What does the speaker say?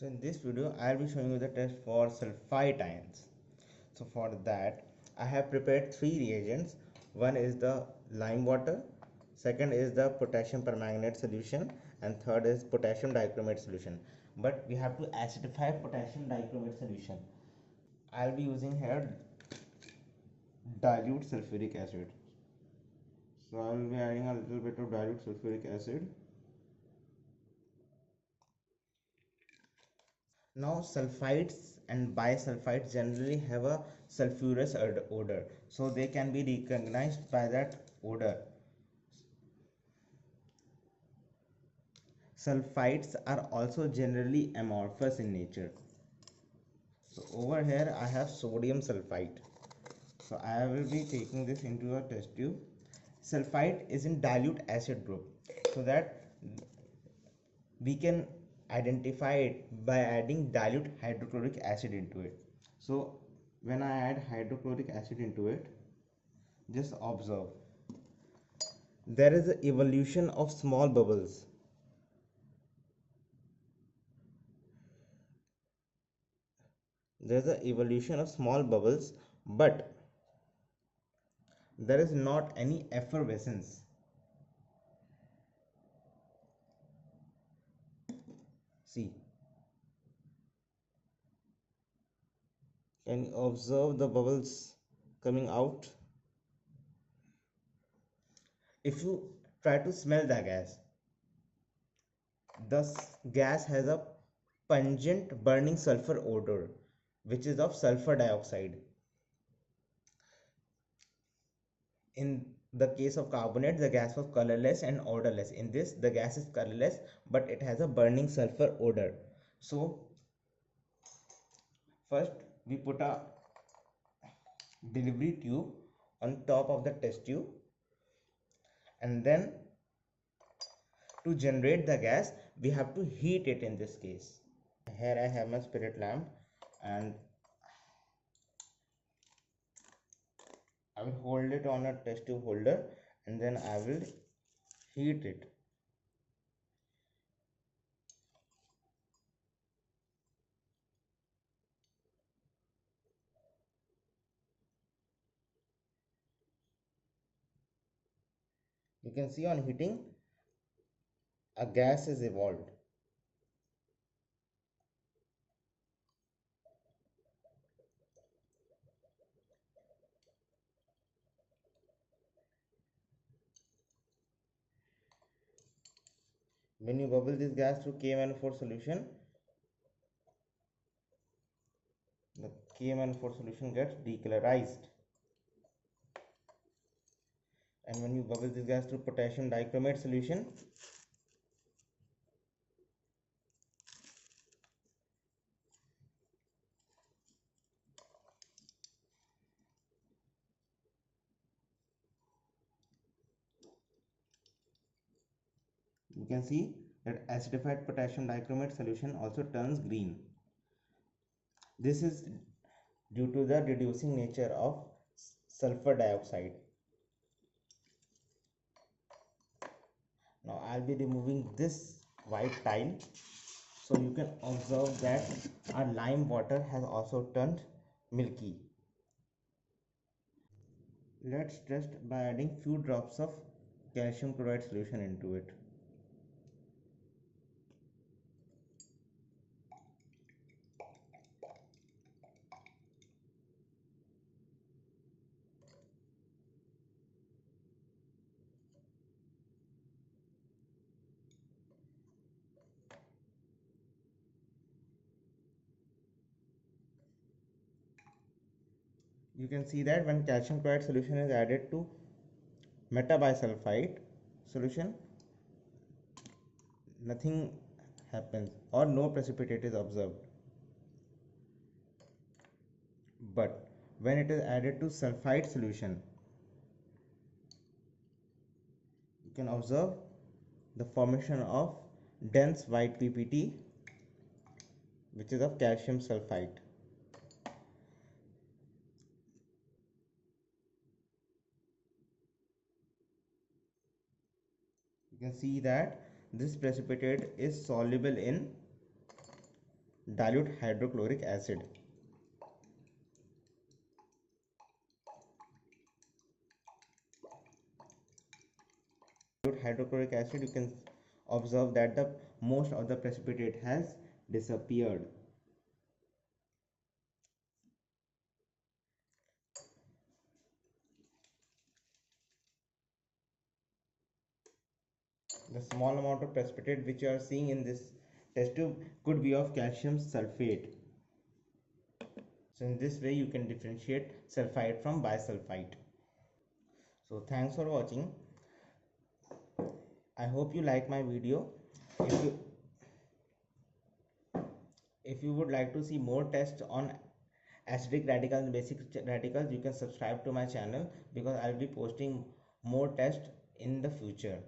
So in this video I will be showing you the test for sulfite ions. So for that I have prepared three reagents. One is the lime water, second is the potassium permanganate solution, and third is potassium dichromate solution. But we have to acidify potassium dichromate solution. I will be using here dilute sulfuric acid. So I will be adding a little bit of dilute sulfuric acid. Now sulfites and bisulfites generally have a sulfurous odor, so they can be recognized by that odor. Sulfites are also generally amorphous in nature. So over here I have sodium sulfite. So I will be taking this into a test tube. Sulfite is in dilute acid group, so that we can identify it by adding dilute hydrochloric acid into it. So when I add hydrochloric acid into it, just observe, there is an evolution of small bubbles. There's an evolution of small bubbles, but there is not any effervescence. See, can you observe the bubbles coming out? If you try to smell the gas has a pungent burning sulfur odor, which is of sulfur dioxide. In the case of carbonate, the gas was colorless and odorless. In this, the gas is colorless, but it has a burning sulfur odor. So first we put a delivery tube on top of the test tube, and then to generate the gas we have to heat it. In this case, here I have my spirit lamp, and I will hold it on a test tube holder, and then I will heat it. You can see on heating a gas is evolved. When you bubble this gas through KMnO4 solution, the KMnO4 solution gets decolorized. And when you bubble this gas through potassium dichromate solution, you can see that acidified potassium dichromate solution also turns green. This is due to the reducing nature of sulfur dioxide. Now I'll be removing this white tile, so you can observe that our lime water has also turned milky. Let's test by adding few drops of calcium chloride solution into it. You can see that when calcium chloride solution is added to metabisulfite solution, nothing happens or no precipitate is observed. But when it is added to sulfite solution, you can observe the formation of dense white PPT, which is of calcium sulfite. You can see that this precipitate is soluble in dilute hydrochloric acid. Hydrochloric acid, you can observe that the most of the precipitate has disappeared. The small amount of precipitate which you are seeing in this test tube could be of calcium sulfate. So in this way you can differentiate sulfite from bisulfite. So thanks for watching. I hope you like my video. If you if you would like to see more tests on acidic radicals and basic radicals, you can subscribe to my channel because I'll be posting more tests in the future.